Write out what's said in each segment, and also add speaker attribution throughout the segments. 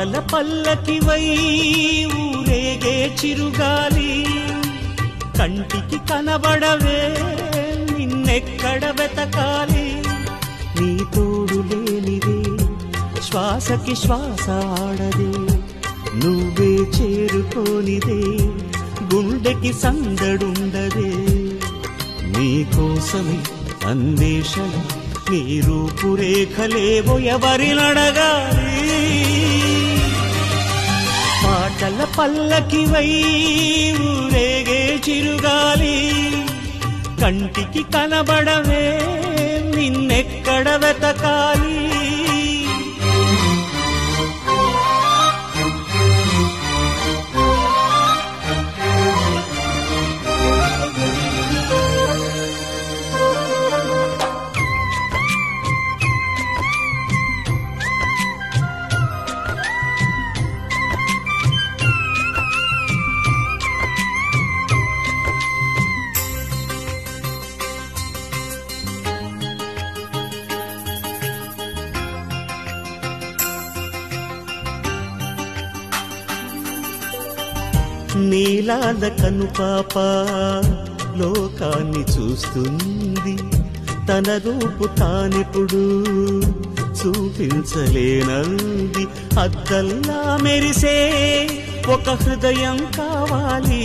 Speaker 1: పాటల పల్లకివై ఊరేగే చిరుగాలి కంటికి కనబడవే నిన్నెక్కడ వెతకాలి నీ తోడు లేనిదే శ్వాసకి శ్వాస ఆడదే నువ్వే చేరుకోనిదే గుండెకి సందడుండదే నీకోసమే అన్వేషణ నీ రూపురేఖలేవో ఎవరినడగాలి పాటల పల్లకివై ఊరేగే చిరుగాలి కంటికి కనబడవే నిన్నెక్కడ వెతకాలి నీలాల కనుపాప లోకాన్ని చూస్తుంది తన రూపు తానెప్పుడు చూపించలేనంది అద్దల్లా మెరిసే ఒక హృదయం కావాలి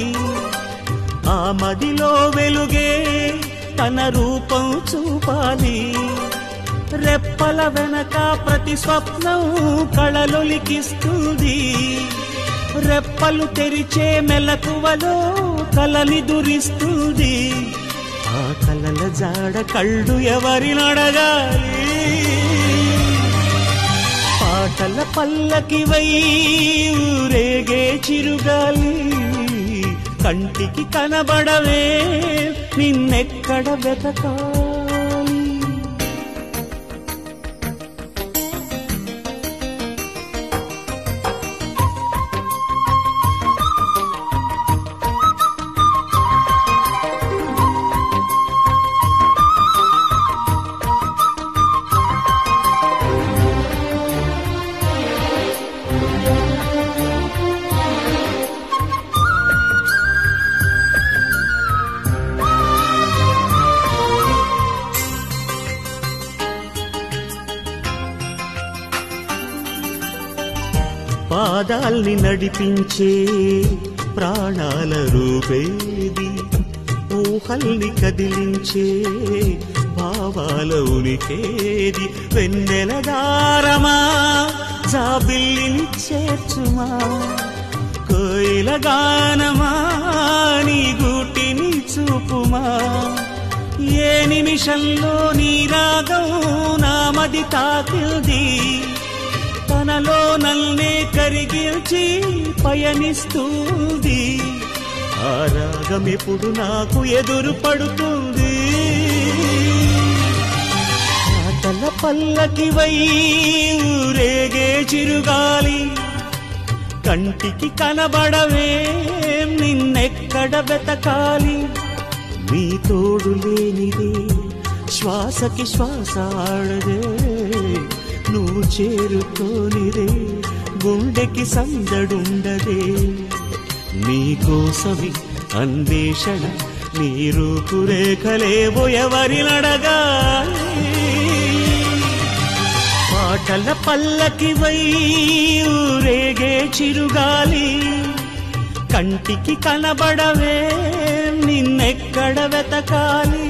Speaker 1: ఆ మదిలో వెలుగే తన రూపం చూపాలి రెప్పల వెనక ప్రతి స్వప్నం కళలొలికిస్తుంది రెప్పలు తెరిచే మెలకువలో కలని దురిస్తుంది ఆ కలల జాడ కళ్ళు ఎవరినడగాలి పాటల పల్లకివై ఊరేగే చిరుగాలి కంటికి కనబడవే నిన్నెక్కడ వెతకాలి పాదాల్ని నడిపించే ప్రాణాల రూపేది ఊహల్ని కదిలించే భావాల ఉనికేది వెన్నెల దారమా జాబిల్లిని చేర్చుమా కోయిల గానమా నీ గూటిని చూపుమా ఏ నిమిషంలో నీ రాగం నామది తాకింది తనలో నల్నే కరిగిల్చి పయనిస్తుంది ఆ రాగమెప్పుడు నాకు ఎదురు పడుతుంది పాటల పల్లకివై ఊరేగే చిరుగాలి కంటికి కనబడవే నిన్నెక్కడ వెతకాలి నీ తోడు లేనిదే శ్వాసకి శ్వాస ఆడదే నువ్వు చేరుకోనిదే గుండెకి సందడుండదే నీకోసమి అన్వేషణ నీ రూపురేఖలేవో ఎవరినడగాలి పాటల పల్లకివై ఊరేగే చిరుగాలి కంటికి కనబడవే నిన్నెక్కడ వెతకాలి